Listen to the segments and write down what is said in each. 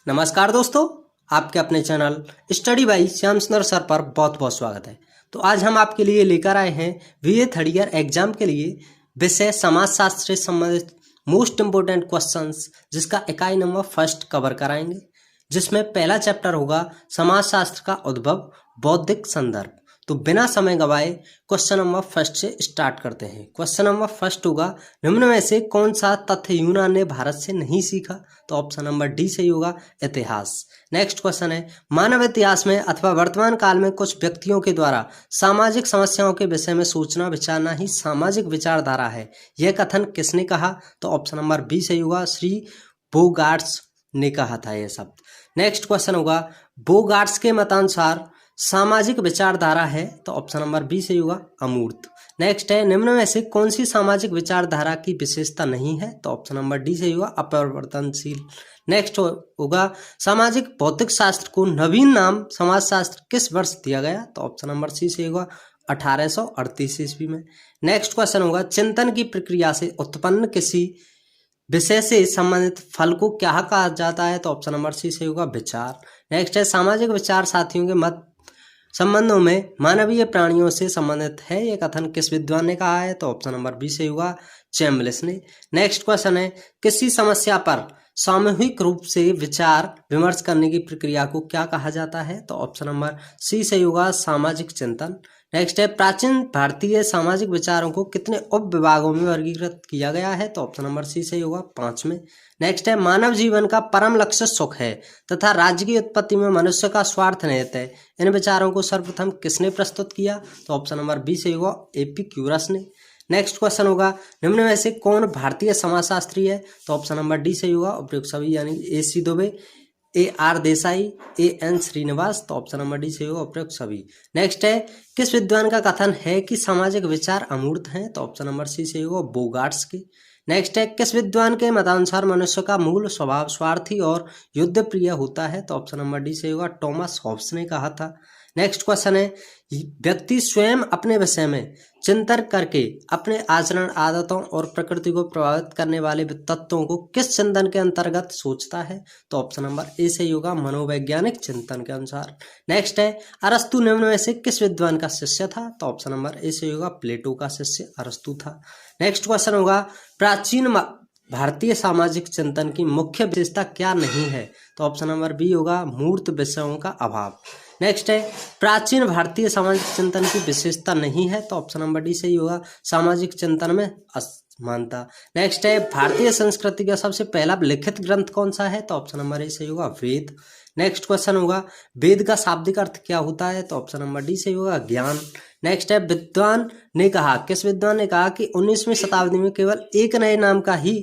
नमस्कार दोस्तों, आपके अपने चैनल स्टडी बाई श्याम सुंदर सर पर बहुत बहुत स्वागत है। तो आज हम आपके लिए लेकर आए हैं बीए थर्ड ईयर एग्जाम के लिए विषय समाजशास्त्र से संबंधित मोस्ट इम्पोर्टेंट क्वेश्चंस, जिसका इकाई नंबर फर्स्ट कवर कराएंगे, जिसमें पहला चैप्टर होगा समाजशास्त्र का उद्भव, बौद्धिक संदर्भ। तो बिना समय गवाए क्वेश्चन नंबर फर्स्ट से स्टार्ट करते हैं। क्वेश्चन नंबर फर्स्ट होगा, निम्न में से कौन सा तथ्य यूनान ने भारत से नहीं सीखा? तो ऑप्शन नंबर डी सही होगा, इतिहास। नेक्स्ट क्वेश्चन है, मानव इतिहास में अथवा वर्तमान काल में कुछ व्यक्तियों के द्वारा सामाजिक समस्याओं के विषय में सोचना विचारना ही सामाजिक विचारधारा है, यह कथन किसने कहा? तो ऑप्शन नंबर बी सही होगा, श्री बोगार्ट्स ने कहा था यह शब्द। नेक्स्ट क्वेश्चन होगा, बोगार्ट्स के मतानुसार सामाजिक विचारधारा है, तो ऑप्शन नंबर बी सही होगा, अमूर्त। नेक्स्ट है, निम्न में से कौन सी सामाजिक विचारधारा की विशेषता नहीं है? तो ऑप्शन नंबर डी सही होगा, अपरिवर्तनशील। नेक्स्ट होगा, सामाजिक भौतिक शास्त्र को नवीन नाम समाजशास्त्र किस वर्ष दिया गया? तो ऑप्शन नंबर सी सही होगा, 1838 ईस्वी में। नेक्स्ट क्वेश्चन होगा, चिंतन की प्रक्रिया से उत्पन्न किसी विषय से संबंधित फल को क्या कहा जाता है? तो ऑप्शन नंबर सी सही होगा, विचार। नेक्स्ट है, सामाजिक विचार साथियों के मत संबंधों में मानवीय प्राणियों से संबंधित है, यह कथन किस विद्वान ने कहा है? तो ऑप्शन नंबर बी सही होगा, चैम्बलिस ने। नेक्स्ट क्वेश्चन है, किसी समस्या पर सामूहिक रूप से विचार विमर्श करने की प्रक्रिया को क्या कहा जाता है? तो ऑप्शन नंबर सी सही होगा, सामाजिक चिंतन। नेक्स्ट है, प्राचीन भारतीय सामाजिक विचारों को कितने उप विभागों में वर्गीकृत किया गया है? तो ऑप्शन नंबर सी सही होगा, 5 में। नेक्स्ट है, मानव जीवन का परम लक्ष्य सुख है तथा राज्य की उत्पत्ति में मनुष्य का स्वार्थ निहित है, इन विचारों को सर्वप्रथम किसने प्रस्तुत किया? तो ऑप्शन नंबर बी सही होगा, एपिक्यूरस ने। नेक्स्ट क्वेश्चन होगा, निम्न में से कौन भारतीय समाजशास्त्री है? तो ऑप्शन नंबर डी सही होगा, उपयुक्त सभी, यानी A C Dubey, A R Desai, A N Srinivas. तो ऑप्शन नंबर डी सही होगा, उपयुक्त सभी। नेक्स्ट है, किस विद्वान का कथन है कि सामाजिक विचार अमूर्त हैं? तो ऑप्शन नंबर सी सही होगा, बोगार्ट्स के। नेक्स्ट है, किस विद्वान के मतानुसार मनुष्य का मूल स्वभाव स्वार्थी और युद्ध प्रिय होता है? तो ऑप्शन नंबर डी सही होगा, टॉमस हॉब्स ने कहा था। नेक्स्ट क्वेश्चन है, व्यक्ति स्वयं अपने विषय में चिंतन करके अपने आचरण, आदतों और प्रकृति को प्रभावित करने वाले तत्वों को किस चिंतन के अंतर्गत सोचता है? तो ऑप्शन नंबर ए सही होगा, मनोवैज्ञानिक चिंतन के अनुसार। नेक्स्ट है, अरस्तु निम्न में से किस विद्वान का शिष्य था? तो ऑप्शन नंबर ए सही होगा, प्लेटो का शिष्य अरस्तु था। नेक्स्ट क्वेश्चन होगा, प्राचीन भारतीय सामाजिक चिंतन की मुख्य विशेषता क्या नहीं है? तो ऑप्शन नंबर बी होगा, मूर्त विषयों का अभाव। नेक्स्ट है, प्राचीन भारतीय सामाजिक चिंतन की विशेषता नहीं है, तो ऑप्शन नंबर डी सही होगा, सामाजिक चिंतन में असमानता। नेक्स्ट है, भारतीय संस्कृति का सबसे पहला लिखित ग्रंथ कौन सा है? तो ऑप्शन नंबर ए सही होगा, वेद। नेक्स्ट क्वेश्चन होगा, वेद का शाब्दिक अर्थ क्या होता है? तो ऑप्शन नंबर डी सही होगा, ज्ञान। नेक्स्ट है, विद्वान ने कहा, किस विद्वान ने कहा कि 19वीं शताब्दी में केवल एक नए नाम का ही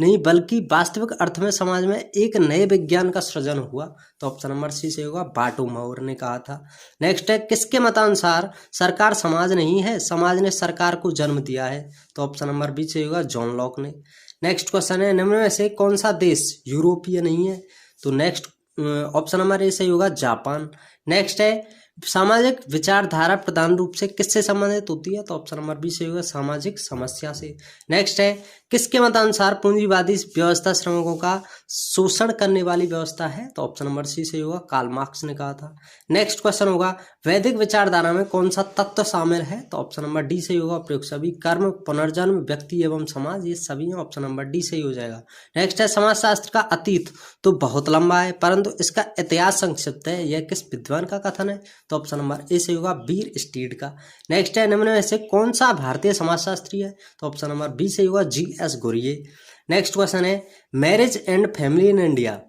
नहीं बल्कि वास्तविक अर्थ में समाज में एक नए विज्ञान का सृजन हुआ? तो ऑप्शन नंबर सी से होगा, बाटोमौर ने कहा था। नेक्स्ट है, किसके मतानुसार सरकार समाज नहीं है, समाज ने सरकार को जन्म दिया है? तो ऑप्शन नंबर बी से होगा, जॉन लॉक ने। नेक्स्ट क्वेश्चन है, निम्न में से कौन सा देश यूरोपीय नहीं है? तो नेक्स्ट ऑप्शन नंबर ए सही होगा, जापान। नेक्स्ट है, सामाजिक विचारधारा प्रधान रूप से किससे संबंधित होती है? तो ऑप्शन नंबर बी सही होगा, सामाजिक समस्या से। नेक्स्ट है, किसके मतानुसार पूंजीवादी व्यवस्था श्रमिकों का शोषण करने वाली व्यवस्था है? तो ऑप्शन नंबर सी सही होगा, कार्ल मार्क्स ने कहा था। नेक्स्ट क्वेश्चन होगा, वैदिक विचारधारा में कौन सा तत्व शामिल है? तो ऑप्शन नंबर डी सही होगा, प्रयोग सभी, कर्म, पुनर्जन्म, व्यक्ति एवं समाज, ये सभी ऑप्शन नंबर डी सही हो जाएगा। नेक्स्ट है, समाजशास्त्र का अतीत तो बहुत लंबा है परंतु इसका इतिहास संक्षिप्त है, यह किस विद्वान का कथन है? तो ऑप्शन नंबर ए सही होगा, बीर स्टीड का। नेक्स्ट है, निम्न में से कौन सा भारतीय समाजशास्त्री है? तो ऑप्शन नंबर बी सही होगा, G S Ghurye. Next question है, marriage and family in India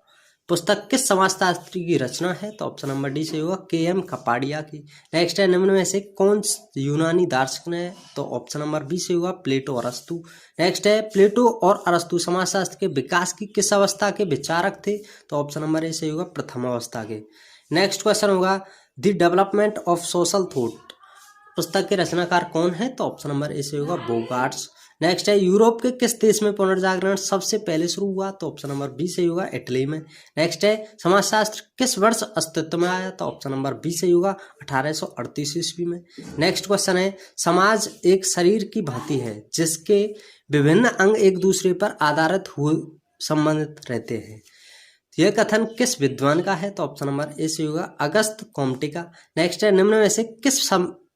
पुस्तक किस समाजशास्त्री की रचना है? तो ऑप्शन नंबर डी सही होगा, के एम कपाडिया की। नेक्स्ट है, निम्न में से कौन यूनानी दार्शनिक है? तो ऑप्शन नंबर बी सही होगा, प्लेटो अरस्तु। नेक्स्ट है, प्लेटो और अरस्तु समाजशास्त्र के विकास की किस अवस्था के विचारक थे? तो ऑप्शन नंबर ए सही होगा, प्रथम अवस्था के। नेक्स्ट क्वेश्चन होगा, the development of social thought पुस्तक के रचनाकार कौन है? तो ऑप्शन नंबर ए सही होगा, बोगार्ट्स। नेक्स्ट है, यूरोप के किस देश में पुनर्जागरण सबसे पहले शुरू हुआ? तो ऑप्शन नंबर बी सही होगा, इटली में। नेक्स्ट है, समाजशास्त्र किस वर्ष अस्तित्व में आया? तो ऑप्शन नंबर बी सही होगा, 1838 ईस्वी में। नेक्स्ट क्वेश्चन है, समाज एक शरीर की भांति है जिसके विभिन्न अंग एक दूसरे पर आधारित हुए संबंधित रहते हैं, यह कथन किस विद्वान का है? तो ऑप्शन नंबर ए से होगा अगस्त कॉम्टे का। नेक्स्ट है, निम्न में से किस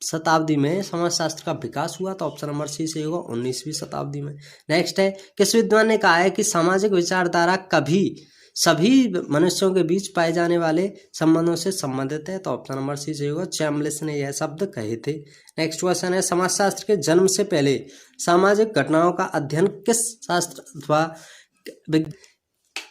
शताब्दी में समाजशास्त्र का विकास हुआ? तो ऑप्शन नंबर सी से होगा 19वीं शताब्दी में। नेक्स्ट है, किस विद्वान ने कहा है कि सामाजिक विचारधारा कभी सभी मनुष्यों के बीच पाए जाने वाले संबंधों से संबंधित है? तो ऑप्शन नंबर सी से होगा चैमलिस ने यह शब्द कहे थे। नेक्स्ट क्वेश्चन है, समाजशास्त्र के जन्म से पहले सामाजिक घटनाओं का अध्ययन किस शास्त्र अथवा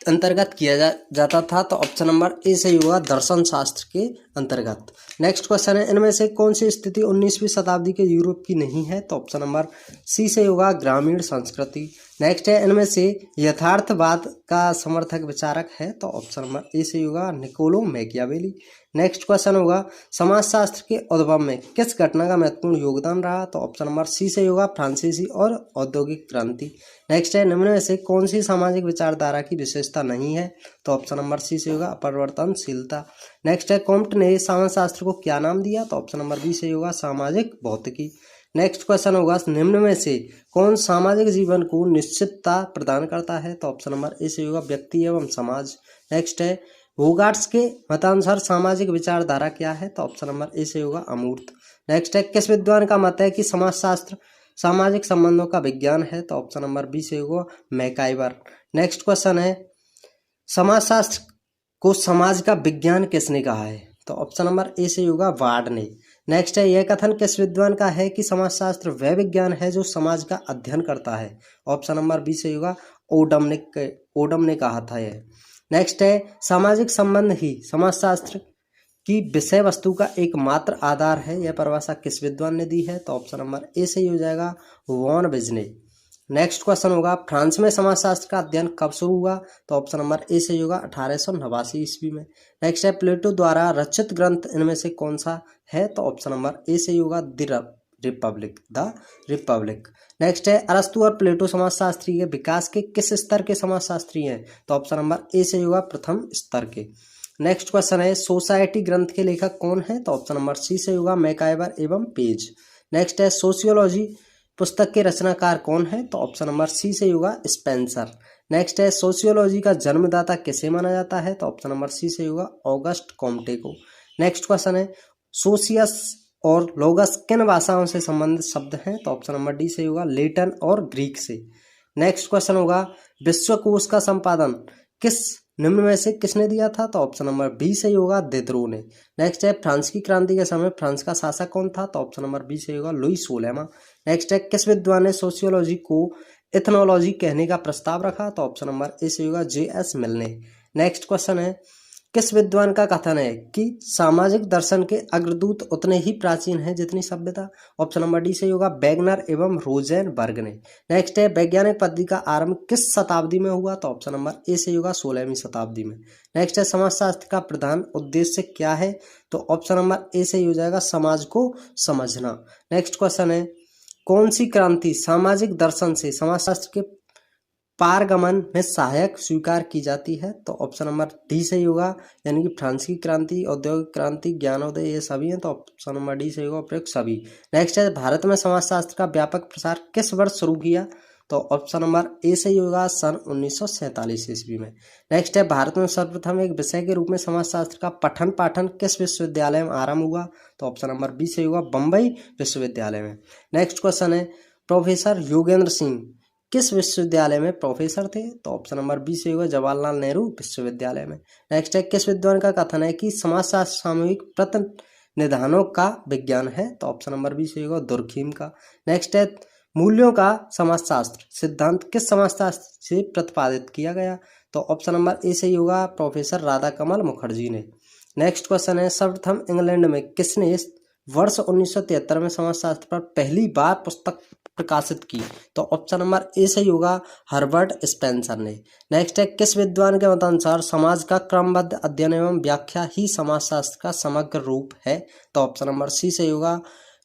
अंतर्गत किया जाता था? तो ऑप्शन नंबर ए से होगा दर्शन शास्त्र के अंतर्गत। नेक्स्ट क्वेश्चन है, इनमें से कौन सी स्थिति 19वीं शताब्दी के यूरोप की नहीं है? तो ऑप्शन नंबर सी से होगा ग्रामीण संस्कृति। नेक्स्ट है, इनमें से यथार्थवाद का समर्थक विचारक है? तो ऑप्शन नंबर ए से होगा निकोलो मैकियावेली। नेक्स्ट क्वेश्चन होगा, समाजशास्त्र के उद्भव में किस घटना का महत्वपूर्ण योगदान रहा? तो ऑप्शन नंबर सी से होगा फ्रांसीसी और औद्योगिक क्रांति। नेक्स्ट है, निम्न में से कौन सी सामाजिक विचारधारा की विशेषता नहीं है? तो ऑप्शन नंबर सी से होगा अपरिवर्तनशीलता। नेक्स्ट है, कॉम्ट ने समाजशास्त्र को क्या नाम दिया? तो ऑप्शन नंबर बी से होगा सामाजिक भौतिकी। नेक्स्ट क्वेश्चन होगा, निम्न में से कौन सामाजिक जीवन को निश्चितता प्रदान करता है? तो ऑप्शन नंबर ए से होगा व्यक्ति एवं समाज। नेक्स्ट है, होगार्ट्स के मतानुसार सामाजिक विचारधारा क्या है? तो ऑप्शन नंबर ए से होगा अमूर्त। नेक्स्ट है, किस विद्वान का मत है कि समाजशास्त्र सामाजिक संबंधों का विज्ञान है? तो ऑप्शन नंबर बी से होगा मैकाइवर। नेक्स्ट क्वेश्चन है, समाजशास्त्र को समाज का विज्ञान किसने कहा है? तो ऑप्शन नंबर ए से होगा वार्ड ने। नेक्स्ट है, यह कथन किस विद्वान का है कि समाजशास्त्र वह विज्ञान है जो समाज का अध्ययन करता है? ऑप्शन नंबर बी से होगा ओडम ने कहा था यह। नेक्स्ट है, सामाजिक संबंध ही समाजशास्त्र की विषय वस्तु का एकमात्र आधार है, यह परिभाषा किस विद्वान ने दी है? तो ऑप्शन नंबर ए से ही हो जाएगा वॉन बिजने। नेक्स्ट क्वेश्चन होगा, फ्रांस में समाजशास्त्र का अध्ययन कब शुरू हुआ? तो ऑप्शन नंबर ए से होगा 1889 ईस्वी में। नेक्स्ट है, प्लेटो द्वारा रचित ग्रंथ इनमें से कौन सा है? तो ऑप्शन नंबर ए से होगा द रिपब्लिक। नेक्स्ट है, अरस्तु और प्लेटो समाजशास्त्री के विकास के किस स्तर के समाजशास्त्री हैं? तो ऑप्शन नंबर ए से होगा प्रथम स्तर के। नेक्स्ट क्वेश्चन है, सोसाइटी ग्रंथ के लेखक कौन है? तो ऑप्शन नंबर सी से होगा मैकाइवर एवं पेज। नेक्स्ट है, सोशियोलॉजी पुस्तक के रचनाकार कौन है? तो ऑप्शन नंबर सी से होगा स्पेंसर। नेक्स्ट है, सोशियोलॉजी का जन्मदाता किसे माना जाता है? तो ऑप्शन नंबर सी से होगा ऑगस्ट कॉम्टे को। नेक्स्ट क्वेश्चन है, सोशियस और लोगस किन भाषाओं से संबंधित शब्द हैं? तो ऑप्शन नंबर डी से होगा लेटिन और ग्रीक से। नेक्स्ट क्वेश्चन होगा, विश्वकोश का संपादन निम्न में से किसने दिया था? तो ऑप्शन नंबर बी से होगा दिदरो ने। नेक्स्ट है, फ्रांस की क्रांति के समय फ्रांस का शासक कौन था? तो ऑप्शन नंबर बी से होगा लुई सोलेमा। नेक्स्ट है, किस विद्वान ने सोशियोलॉजी को एथनोलॉजी कहने का प्रस्ताव रखा? तो ऑप्शन नंबर ए से होगा जे.एस. मिल ने। नेक्स्ट क्वेश्चन है, किस विद्वान का कथन है कि सामाजिक दर्शन के अग्रदूत उतने ही प्राचीन हैं जितनी सभ्यता? ऑप्शन नंबर डी से होगा वैगनर एवं रोजेनबर्ग ने। नेक्स्ट है, वैज्ञानिक पद्धति का आरंभ किस शताब्दी में हुआ? तो ऑप्शन नंबर ए से होगा 16वीं शताब्दी में। नेक्स्ट है, समाजशास्त्र का प्रधान उद्देश्य क्या है? तो ऑप्शन नंबर ए से हो जाएगा समाज को समझना। नेक्स्ट क्वेश्चन है, कौन सी क्रांति सामाजिक दर्शन से समाजशास्त्र के पारगमन में सहायक स्वीकार की जाती है? तो ऑप्शन नंबर डी से ही होगा, यानी कि फ्रांस की क्रांति, औद्योगिक क्रांति, ज्ञानोदय, ये सभी हैं। तो ऑप्शन नंबर डी से होगा उपयुक्त सभी। नेक्स्ट है, भारत में समाजशास्त्र का व्यापक प्रसार किस वर्ष शुरू किया? तो ऑप्शन नंबर ए से ही होगा सन 1947 ईस्वी में। नेक्स्ट है, भारत में सर्वप्रथम एक विषय के रूप में समाजशास्त्र का पठन पाठन किस विश्वविद्यालय में आरंभ हुआ? तो ऑप्शन नंबर बी से होगा बम्बई विश्वविद्यालय में। नेक्स्ट क्वेश्चन है, प्रोफेसर योगेंद्र सिंह किस विश्वविद्यालय में प्रोफेसर थे? तो ऑप्शन नंबर बी से होगा जवाहरलाल नेहरू विश्वविद्यालय में। नेक्स्ट है, किस विद्वान का कथन है कि समाजशास्त्र सामूहिक प्रतिनिधानों का विज्ञान है? तो ऑप्शन नंबर बी से होगा दुर्खीम का। नेक्स्ट है, मूल्यों का समाजशास्त्र सिद्धांत किस समाजशास्त्र से प्रतिपादित किया गया? तो ऑप्शन नंबर ए से ही होगा प्रोफेसर राधाकमल मुखर्जी ने। नेक्स्ट क्वेश्चन है, सर्वप्रथम इंग्लैंड में किसने वर्ष 1973 में समाजशास्त्र पर पहली बार पुस्तक प्रकाशित की? तो ऑप्शन नंबर ए से ही होगा हर्बर्ट स्पेंसर ने। नेक्स्ट है, किस विद्वान के मतानुसार समाज का क्रमबद्ध अध्ययन एवं व्याख्या ही समाजशास्त्र का समग्र रूप है? तो ऑप्शन नंबर सी से होगा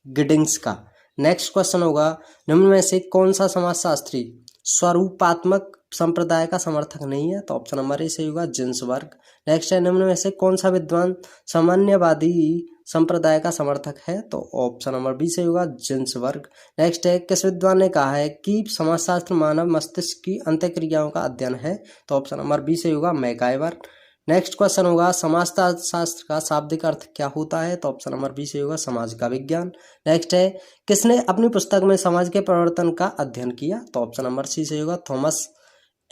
गिडिंग्स का। नेक्स्ट क्वेश्चन होगा, निम्न में से कौन सा समाजशास्त्री स्वरूपात्मक संप्रदाय का समर्थक नहीं है? तो ऑप्शन नंबर ए से होगा जिन्सबर्ग। नेक्स्ट है, निम्न में से कौन सा विद्वान सामान्यवादी संप्रदाय का समर्थक है? तो ऑप्शन नंबर बी से होगा जिन्सबर्ग। नेक्स्ट है, किस विद्वान ने कहा है कि समाजशास्त्र मानव मस्तिष्क की अंतःक्रियाओं का अध्ययन है? तो ऑप्शन नंबर बी से होगा मैकाइवर। नेक्स्ट क्वेश्चन होगा समाजशास्त्र का शाब्दिक अर्थ क्या होता है, तो ऑप्शन नंबर बी सही होगा समाज का विज्ञान। नेक्स्ट है किसने अपनी पुस्तक में समाज के परिवर्तन का अध्ययन किया, तो ऑप्शन नंबर सी सही होगा थॉमस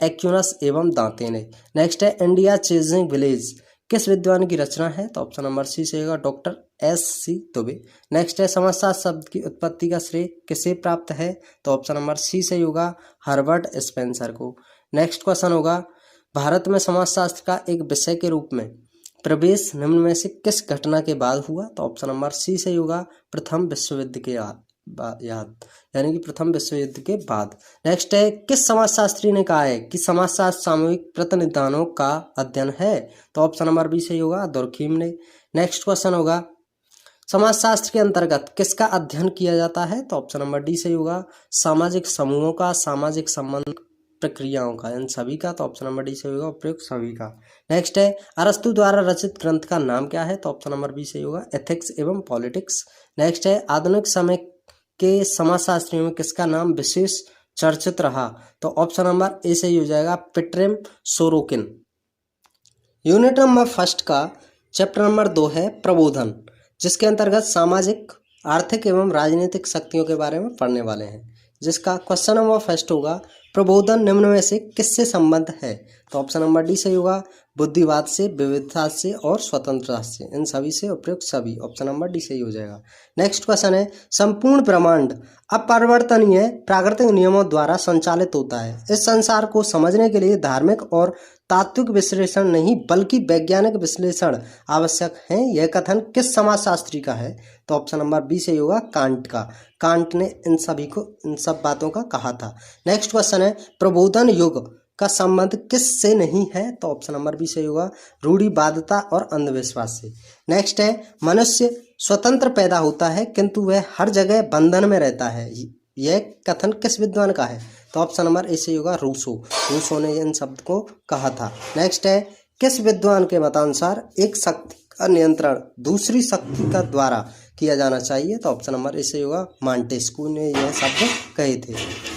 एक्यूनस एवं दांते ने। नेक्स्ट है इंडिया चेजिंग विलेज किस विद्वान की रचना है, तो ऑप्शन नंबर सी सही होगा डॉक्टर S.C. दुबे। नेक्स्ट है समाजशास्त्र शब्द की उत्पत्ति का श्रेय किसे प्राप्त है, तो ऑप्शन नंबर सी सही होगा हर्बर्ट स्पेंसर को। नेक्स्ट क्वेश्चन होगा भारत में समाजशास्त्र का एक विषय के रूप में प्रवेश निम्न में से किस घटना के बाद हुआ, तो ऑप्शन नंबर सी सही होगा प्रथम विश्व युद्ध के यानी कि प्रथम विश्व युद्ध के बाद। नेक्स्ट है किस समाजशास्त्री ने कहा है कि समाजशास्त्र सामूहिक प्रतिनिधानों का अध्ययन है, तो ऑप्शन नंबर बी सही होगा दुर्खीम ने। नेक्स्ट क्वेश्चन होगा समाजशास्त्र के अंतर्गत किसका अध्ययन किया जाता है, तो ऑप्शन नंबर डी सही होगा सामाजिक समूहों का, सामाजिक संबंध प्रक्रियाओं का, इन सभी का, तो ऑप्शन नंबर डी सही होगा उपयुक्त सभी का। नेक्स्ट है अरस्तु द्वारा रचित ग्रंथ का नाम क्या है, तो ऑप्शन नंबर बी सही होगा एथिक्स एवं पॉलिटिक्स। नेक्स्ट है आधुनिक समय के समाजशास्त्रियों में किसका नाम विशेष चर्चित रहा, तो ऑप्शन नंबर ए सही हो जाएगा पिट्रेम सोरोकिन। यूनिट नंबर फर्स्ट का चैप्टर नंबर 2 है प्रबोधन, जिसके अंतर्गत सामाजिक आर्थिक एवं राजनीतिक शक्तियों के बारे में पढ़ने वाले हैं, जिसका क्वेश्चन नंबर फर्स्ट होगा प्रबोधन निम्न में से किससे संबंध है, तो ऑप्शन नंबर डी सही होगा बुद्धिवाद से, विविधता से और स्वतंत्रता से, इन सभी से उपयुक्त सभी, ऑप्शन नंबर डी सही हो जाएगा। नेक्स्ट क्वेश्चन है संपूर्ण ब्रह्मांड अपरिवर्तनीय प्राकृतिक नियमों द्वारा संचालित होता है, इस संसार को समझने के लिए धार्मिक और तात्विक विश्लेषण नहीं बल्कि वैज्ञानिक विश्लेषण आवश्यक है, यह कथन किस समाजशास्त्री का है, तो ऑप्शन नंबर बी सही होगा कांट का। कांट ने इन सब बातों का कहा था। नेक्स्ट क्वेश्चन है प्रबोधन युग का संबंध किस से नहीं है, तो ऑप्शन नंबर बी सही होगा रूढ़िवादिता और अंधविश्वास से। नेक्स्ट है मनुष्य स्वतंत्र पैदा होता है किंतु वह हर जगह बंधन में रहता है, यह कथन किस विद्वान का है, तो ऑप्शन नंबर ए सही होगा रूसो ने इन शब्द को कहा था। नेक्स्ट है किस विद्वान के मतानुसार एक शक्ति का नियंत्रण दूसरी शक्ति का द्वारा किया जाना चाहिए, तो ऑप्शन नंबर ए सही होगा मांटेस्क्यू ने यह शब्द कहे थे।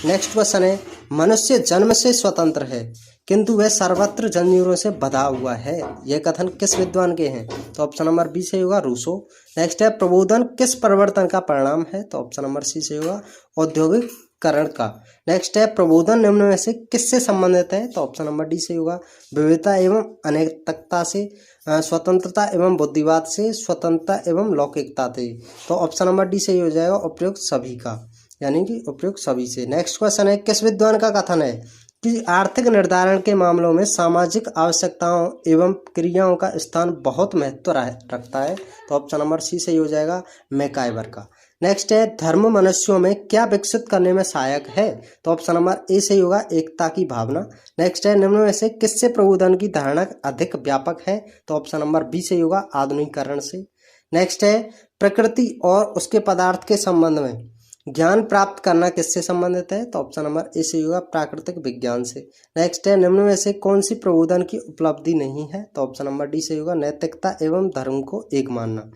नेक्स्ट क्वेश्चन है मनुष्य जन्म से स्वतंत्र है किंतु वह सर्वत्र जंजीरों से बंधा हुआ है, यह कथन किस विद्वान के हैं, तो ऑप्शन नंबर बी सही होगा रूसो। नेक्स्ट है प्रबोधन किस परिवर्तन का परिणाम है, तो ऑप्शन नंबर सी सही होगा औद्योगिकरण का। नेक्स्ट है प्रबोधन निम्न में से किससे संबंधित है, तो ऑप्शन नंबर डी सही होगा विविधता एवं अनेकता से, स्वतंत्रता एवं बुद्धिवाद से, स्वतंत्रता एवं लौकिकता से, तो ऑप्शन नंबर डी सही हो जाएगा उपयुक्त सभी का, यानी कि उपयुक्त सभी से। नेक्स्ट क्वेश्चन है किस विद्वान का कथन है कि आर्थिक निर्धारण के मामलों में सामाजिक आवश्यकताओं एवं क्रियाओं का स्थान बहुत महत्व रखता है, तो ऑप्शन नंबर सी सही हो जाएगा मैकाइवर का। नेक्स्ट है धर्म मनुष्यों में क्या विकसित करने में सहायक है, तो ऑप्शन नंबर ए सही होगा एकता की भावना। नेक्स्ट है निम्न में से किससे प्रबोधन की धारणा अधिक व्यापक है, तो ऑप्शन नंबर बी सही होगा आधुनिकीकरण से। नेक्स्ट है प्रकृति और उसके पदार्थ के संबंध में ज्ञान प्राप्त करना किससे संबंधित है, तो ऑप्शन नंबर ए सही होगा प्राकृतिक विज्ञान से। नेक्स्ट है निम्न में से कौन सी प्रबोधन की उपलब्धि नहीं है, तो ऑप्शन नंबर डी सही होगा नैतिकता एवं धर्म को एक मानना।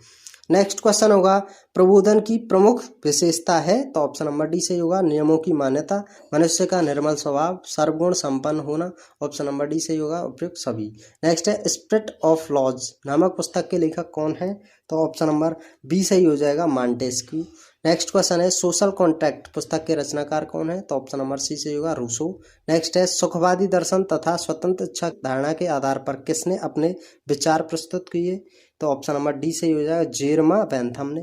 नेक्स्ट क्वेश्चन होगा प्रबोधन की प्रमुख विशेषता है, तो ऑप्शन नंबर डी सही होगा नियमों की मान्यता, मनुष्य का निर्मल स्वभाव, सर्वगुण संपन्न होना, ऑप्शन नंबर डी सही होगा उपयुक्त सभी। नेक्स्ट है स्पिरिट ऑफ लॉज नामक पुस्तक के लेखक कौन है, तो ऑप्शन नंबर बी सही हो जाएगा मांटेस्क्यू। नेक्स्ट क्वेश्चन है सोशल कॉन्ट्रैक्ट पुस्तक के रचनाकार कौन है, तो ऑप्शन नंबर सी सही होगा रूसो। नेक्स्ट है सुखवादी दर्शन तथा स्वतंत्र इच्छा धारणा के आधार पर किसने अपने विचार प्रस्तुत किए, तो ऑप्शन नंबर डी सही हो जाएगा जेरमा बेंथम ने।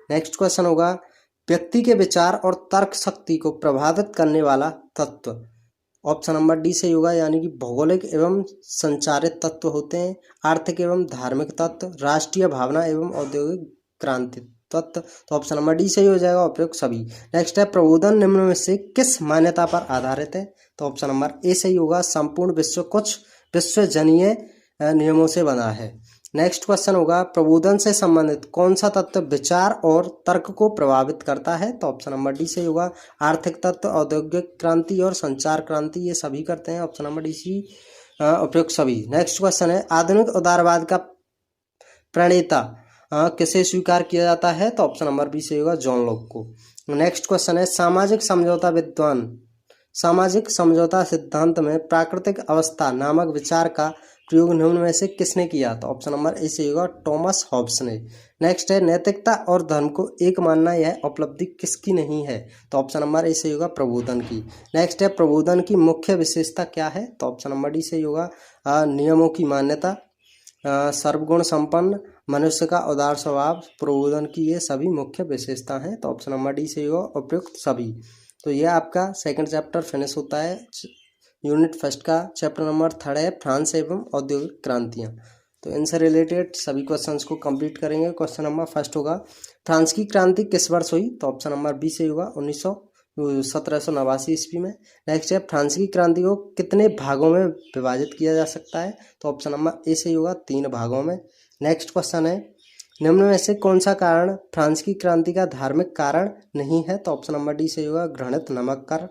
नेक्स्ट क्वेश्चन होगा व्यक्ति के विचार और तर्क शक्ति को प्रभावित करने वाला तत्व, ऑप्शन नंबर डी सही होगा, यानी कि भौगोलिक एवं संचारित तत्व होते हैं, आर्थिक एवं धार्मिक तत्व, राष्ट्रीय भावना एवं औद्योगिक क्रांति तत्व, तो ऑप्शन नंबर डी सही हो जाएगा उपयुक्त सभी। नेक्स्ट है प्रबोधन निम्न में से किस मान्यता पर आधारित है, तो ऑप्शन नंबर ए सही होगा संपूर्ण विश्व कुछ विश्वजनीय नियमों से बना है। नेक्स्ट क्वेश्चन होगा प्रबोधन से संबंधित कौन सा तत्व विचार और तर्क को प्रभावित करता है, तो ऑप्शन नंबर डी सही होगा आर्थिक तत्व, औद्योगिक क्रांति और संचार क्रांति, ये सभी करते हैं, ऑप्शन नंबर डी सी उपयुक्त सभी। नेक्स्ट क्वेश्चन है आधुनिक उदारवाद का प्रणेता किसे स्वीकार किया जाता है, तो ऑप्शन नंबर बी सही होगा जॉन लॉक को। नेक्स्ट क्वेश्चन है सामाजिक समझौता सिद्धांत में प्राकृतिक अवस्था नामक विचार का प्रयोग निम्न में से किसने किया? तो ऑप्शन नंबर ए सही होगा टॉमस हॉब्स ने। नेक्स्ट है नैतिकता और धर्म को एक मानना यह उपलब्धि किसकी नहीं है? तो ऑप्शन नंबर ए सही होगा प्रबोधन की। नेक्स्ट है प्रबोधन की मुख्य विशेषता क्या है? तो ऑप्शन नंबर डी सही होगा नियमों की मान्यता, सर्वगुण संपन्न, मनुष्य का उदार स्वभाव। प्रबोधन की ये सभी मुख्य विशेषता हैं। तो ऑप्शन नंबर डी सही होगा उपयुक्त सभी। तो यह आपका सेकंड चैप्टर फिनिश होता है। यूनिट फर्स्ट का चैप्टर नंबर 3 है फ्रांस एवं औद्योगिक क्रांतियाँ। तो इनसे रिलेटेड सभी क्वेश्चंस को कंप्लीट करेंगे। क्वेश्चन नंबर फर्स्ट होगा फ्रांस की क्रांति किस वर्ष हुई? तो ऑप्शन नंबर बी से होगा 1789 ईस्वी में। नेक्स्ट है फ्रांस की क्रांति को कितने भागों में विभाजित किया जा सकता है? तो ऑप्शन नंबर ए से होगा 3 भागों में। नेक्स्ट क्वेश्चन है निम्न में से कौन सा कारण फ्रांस की क्रांति का धार्मिक कारण नहीं है? तो ऑप्शन नंबर डी से होगा घृणित नमक कर।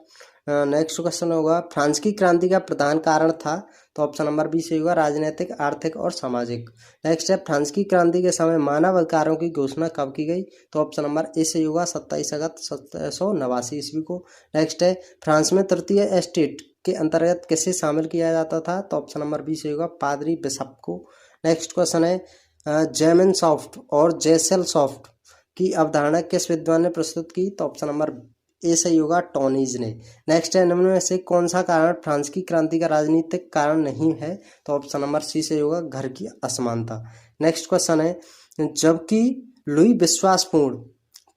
नेक्स्ट क्वेश्चन होगा फ्रांस की क्रांति का प्रधान कारण था? तो ऑप्शन नंबर बी से होगा राजनीतिक, आर्थिक और सामाजिक। नेक्स्ट है फ्रांस की क्रांति के समय मानव अधिकारों की घोषणा कब की गई? तो ऑप्शन नंबर ए से होगा 27 अगस्त 1789 ईस्वी को। नेक्स्ट है फ्रांस में तृतीय एस्टेट के अंतर्गत किसे शामिल किया जाता था? तो ऑप्शन नंबर बी से होगा पादरी बिशप को। नेक्स्ट क्वेश्चन है जेमन सॉफ्ट और जेसल सॉफ्ट की अवधारणा किस विद्वान ने प्रस्तुत की? तो ऑप्शन नंबर ए सही होगा टॉनीज ने। नेक्स्ट है निम्न में से कौन सा कारण फ्रांस की क्रांति का राजनीतिक कारण नहीं है? तो ऑप्शन नंबर सी से होगा घर की असमानता। नेक्स्ट क्वेश्चन है जबकि लुई विश्वासपूर्ण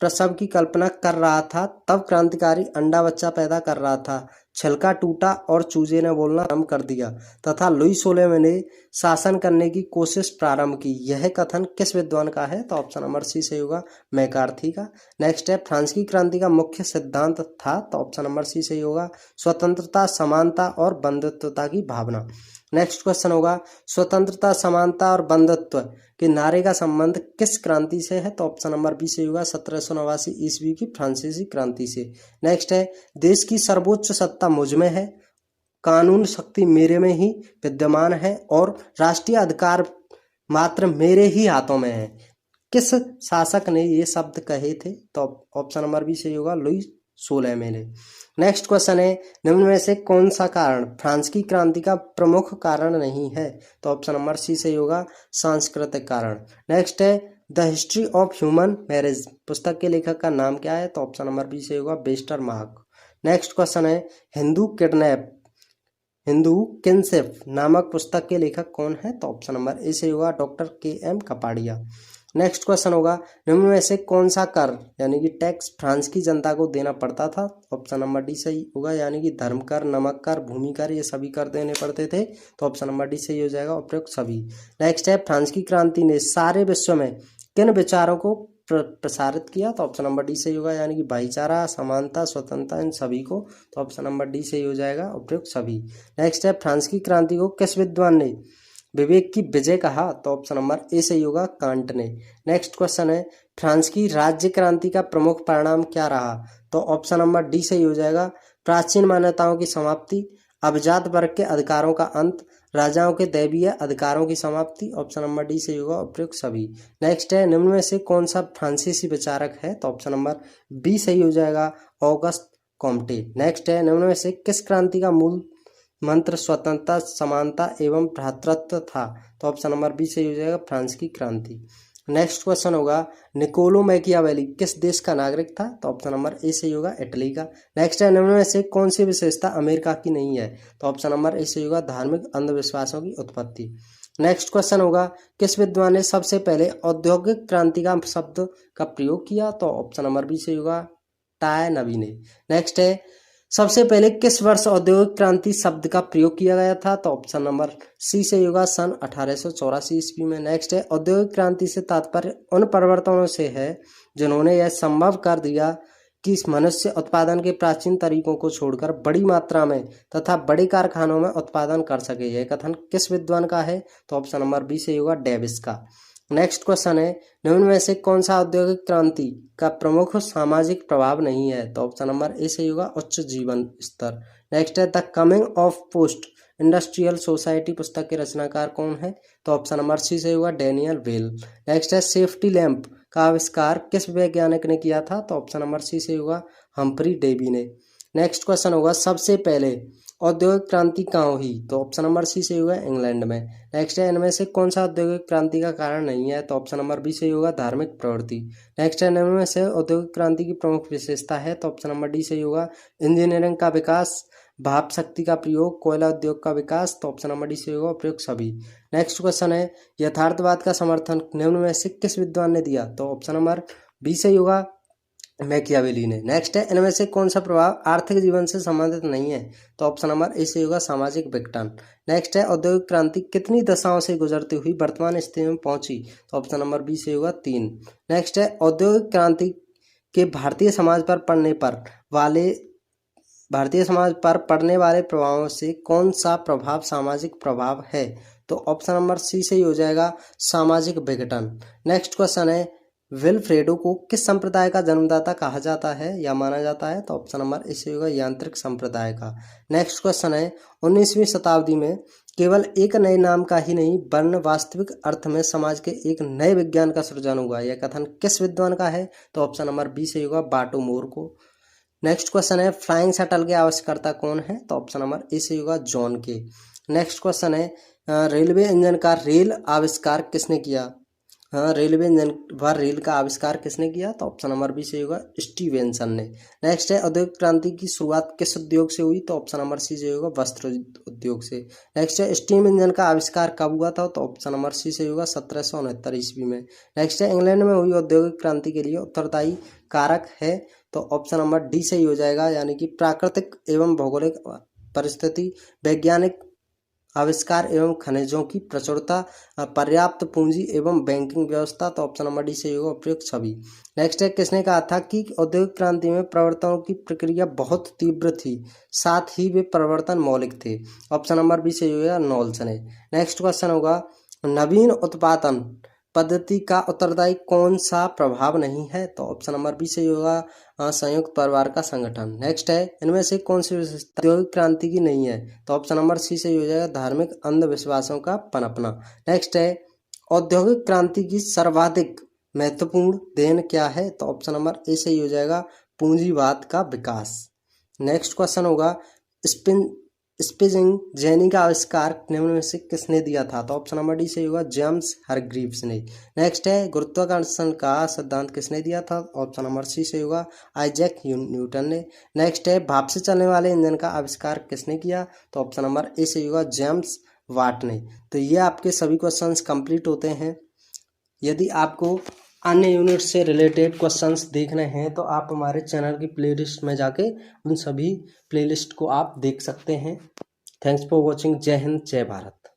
प्रसव की कल्पना कर रहा था तब क्रांतिकारी अंडा बच्चा पैदा कर रहा था, छिलका टूटा और चूजे ने बोलना आरंभ कर दिया तथा लुई 16वें ने शासन करने की कोशिश प्रारंभ की। यह कथन किस विद्वान का है? तो ऑप्शन नंबर सी से होगा मैकार्थी का। नेक्स्ट है फ्रांस की क्रांति का मुख्य सिद्धांत था? तो ऑप्शन नंबर सी से होगा स्वतंत्रता, समानता और बंधुत्वता की भावना। नेक्स्ट क्वेश्चन होगा स्वतंत्रता, समानता और बंधुत्व के नारे का संबंध किस क्रांति से है? तो ऑप्शन नंबर बी से होगा 1789 ईस्वी की फ्रांसीसी क्रांति से। नेक्स्ट है देश की सर्वोच्च सत्ता मुझ में है, कानून शक्ति मेरे में ही विद्यमान है और राष्ट्रीय अधिकार मात्र मेरे ही हाथों में है। किस शासक ने ये शब्द कहे थे? तो ऑप्शन नंबर बी से होगा लुई 16वें ने। नेक्स्ट क्वेश्चन है निम्न में से कौन सा कारण फ्रांस की क्रांति का प्रमुख कारण नहीं है? तो ऑप्शन नंबर सी से होगा सांस्कृतिक कारण। नेक्स्ट है the history of human marriage पुस्तक के लेखक का नाम क्या है? तो ऑप्शन नंबर बी से होगा बेस्टर मार्क। नेक्स्ट क्वेश्चन है हिंदू किनशिप नामक पुस्तक के लेखक कौन है? तो ऑप्शन नंबर ए से होगा doctor KM. Kapadia. Next question होगा निम्न में से कौन सा कर यानी कि टैक्स फ्रांस की जनता को देना पड़ता था? ऑप्शन नंबर डी सही होगा यानी कि धर्म कर, नमक कर, भूमि कर, ये सभी कर देने पड़ते थे। तो ऑप्शन नंबर डी सही हो जाएगा उपयुक्त सभी। नेक्स्ट है फ्रांस की क्रांति ने सारे विश्व में किन विचारों को प्रसारित किया? तो ऑप्शन नंबर डी सही होगा यानी कि भाईचारा, समानता, स्वतंत्रता, इन सभी को। तो ऑप्शन नंबर डी सही हो जाएगा उपयुक्त सभी। नेक्स्ट है फ्रांस की क्रांति को किस विद्वान ने विवेक की विजय कहा? तो ऑप्शन नंबर ए सही होगा कांट ने। नेक्स्ट क्वेश्चन है फ्रांस की राज्य क्रांति का प्रमुख परिणाम क्या रहा? तो ऑप्शन नंबर डी सही हो जाएगा प्राचीन मान्यताओं की समाप्ति, अभिजात वर्ग के अधिकारों का अंत, राजाओं के दैवीय अधिकारों की समाप्ति। ऑप्शन नंबर डी सही होगा उपयुक्त सभी। नेक्स्ट है निम्न में से कौन सा फ्रांसीसी विचारक है? तो ऑप्शन नंबर बी सही हो जाएगा ऑगस्ट कॉम्टे। नेक्स्ट है निम्न में से किस क्रांति का मूल मंत्र स्वतंत्रता, समानता एवं भ्रातृत्व था? तो ऑप्शन नंबर बी सही हो जाएगा फ्रांस की क्रांति। नेक्स्ट क्वेश्चन होगा निकोलो मैकियावेली किस देश का नागरिक था? तो ऑप्शन नंबर ए सही होगा इटली का। नेक्स्ट है निम्न में से कौन सी विशेषता अमेरिका की नहीं है? तो ऑप्शन नंबर ए सही होगा धार्मिक अंधविश्वासों की उत्पत्ति। नेक्स्ट क्वेश्चन होगा किस विद्वान ने सबसे पहले औद्योगिक क्रांति का शब्द का प्रयोग किया? तो ऑप्शन नंबर बी सही होगा टाय नबी ने। नेक्स्ट है सबसे पहले किस वर्ष औद्योगिक क्रांति शब्द का प्रयोग किया गया था? तो ऑप्शन नंबर सी से होगा सन 1884 ईस्वी में। नेक्स्ट है औद्योगिक क्रांति से तात्पर्य उन परिवर्तनों से है जिन्होंने यह संभव कर दिया कि मनुष्य उत्पादन के प्राचीन तरीकों को छोड़कर बड़ी मात्रा में तथा बड़े कारखानों में उत्पादन कर सके। यह कथन किस विद्वान का है? तो ऑप्शन नंबर बी से होगा डेविस का। नेक्स्ट क्वेश्चन है निम्न में से कौन सा औद्योगिक क्रांति का प्रमुख सामाजिक प्रभाव नहीं है? तो ऑप्शन नंबर ए सही होगा उच्च जीवन स्तर। नेक्स्ट है the coming of post industrial society पुस्तक के रचनाकार कौन है? तो ऑप्शन नंबर सी सही होगा डैनियल वेल। नेक्स्ट है सेफ्टी लैंप का आविष्कार किस वैज्ञानिक ने किया था? तो ऑप्शन नंबर सी सही होगा हम्फ्री डेवी ने। नेक्स्ट क्वेश्चन होगा सबसे पहले औद्योगिक क्रांति कहाँ हुई? तो ऑप्शन नंबर सी सही होगा इंग्लैंड में। नेक्स्ट है, इनमें से कौन सा औद्योगिक क्रांति का कारण नहीं है? तो ऑप्शन नंबर बी सही होगा धार्मिक प्रवृत्ति। नेक्स्ट है, इनमें से औद्योगिक क्रांति की प्रमुख विशेषता है? तो ऑप्शन नंबर डी सही होगा इंजीनियरिंग का विकास, भाप शक्ति का प्रयोग, कोयला उद्योग का विकास। तो ऑप्शन नंबर डी सही होगा उपयुक्त सभी। नेक्स्ट क्वेश्चन है, यथार्थवाद का समर्थन निम्न में से किस विद्वान ने दिया? तो ऑप्शन नंबर बी सही होगा मैकियावेली ने। नेक्स्ट है, इनमें से कौन सा प्रभाव आर्थिक जीवन से संबंधित नहीं है? तो ऑप्शन नंबर ए सही होगा सामाजिक विघटन। नेक्स्ट है, औद्योगिक क्रांति कितनी दशाओं से गुजरती हुई वर्तमान स्थिति में पहुंची? तो ऑप्शन नंबर बी सही होगा 3। नेक्स्ट है, औद्योगिक क्रांति के भारतीय समाज पर पड़ने वाले प्रभावों से कौन सा प्रभाव सामाजिक प्रभाव है? तो ऑप्शन नंबर सी सही हो जाएगा सामाजिक विघटन। नेक्स्ट क्वेश्चन है, विल्फ्रेडो को किस संप्रदाय का जन्मदाता कहा जाता है या माना जाता है? तो ऑप्शन नंबर ए सही होगा यांत्रिक संप्रदाय का। नेक्स्ट क्वेश्चन है, 19वीं शताब्दी में केवल एक नए नाम का ही नहीं वरन वास्तविक अर्थ में समाज के एक नए विज्ञान का सृजन हुआ, यह कथन किस विद्वान का है? तो ऑप्शन नंबर बी सही होगा बाटो मोर को। नेक्स्ट क्वेश्चन है, फ्लाइंग शटल के आविष्कर्ता कौन है? तो ऑप्शन नंबर ए सही होगा जॉन के। नेक्स्ट क्वेश्चन है, रेलवे इंजन का रेल आविष्कार किसने किया? रेलवे इंजन व रेल का आविष्कार किसने किया? तो ऑप्शन नंबर बी सही होगा स्टीवेंसन ने। नेक्स्ट है, औद्योगिक क्रांति की शुरुआत किस उद्योग से हुई? तो ऑप्शन नंबर सी सही होगा वस्त्र उद्योग से। नेक्स्ट है, स्टीम इंजन का आविष्कार कब हुआ था? तो ऑप्शन नंबर सी सही होगा 1769 ईस्वी में। नेक्स्ट है, इंग्लैंड में हुई औद्योगिक क्रांति के लिए उत्तरदायी कारक है? तो ऑप्शन नंबर डी सही हो जाएगा, यानी कि प्राकृतिक एवं भौगोलिक परिस्थिति, वैज्ञानिक आविष्कार एवं खनिजों की प्रचुरता, पर्याप्त पूंजी एवं बैंकिंग व्यवस्था। तो ऑप्शन नंबर डी सही होगा उपयुक्त सभी। नेक्स्ट है, किसने कहा था कि औद्योगिक क्रांति में परिवर्तनों की प्रक्रिया बहुत तीव्र थी, साथ ही वे परिवर्तन मौलिक थे? ऑप्शन नंबर बी सही होगा नॉल्स ने। नेक्स्ट क्वेश्चन होगा, नवीन उत्पादन पद्धति का उत्तरदायी कौन सा प्रभाव नहीं है? तो ऑप्शन नंबर बी सही होगा संयुक्त परिवार का संगठन। नेक्स्ट है, इनमें से कौन सी विशेषता औद्योगिक क्रांति की नहीं है? तो ऑप्शन नंबर सी सही हो जाएगा धार्मिक अंधविश्वासों का पनपना। नेक्स्ट है, औद्योगिक क्रांति की सर्वाधिक महत्वपूर्ण देन क्या है? तो ऑप्शन नंबर ए सही हो जाएगा पूंजीवाद का विकास। नेक्स्ट क्वेश्चन होगा, स्पिजिंग जेनी का आविष्कार निम्न में से किसने दिया था? तो ऑप्शन नंबर डी सही होगा जेम्स हरग्रीव्स ने। नेक्स्ट है, गुरुत्वाकर्षण का सिद्धांत किसने दिया था? ऑप्शन नंबर सी सही होगा आइजैक न्यूटन ने। नेक्स्ट है, भाप से चलने वाले इंजन का आविष्कार किसने किया? तो ऑप्शन नंबर ए सही होगा जेम्स वाट ने। तो ये आपके सभी क्वेश्चंस कंप्लीट होते हैं। यदि आपको अन्य यूनिट से रिलेटेड क्वेश्चंस देखने हैं तो आप हमारे चैनल की प्लेलिस्ट में जाके उन सभी प्लेलिस्ट को आप देख सकते हैं। Thanks for watching. जय हिंद, जय भारत।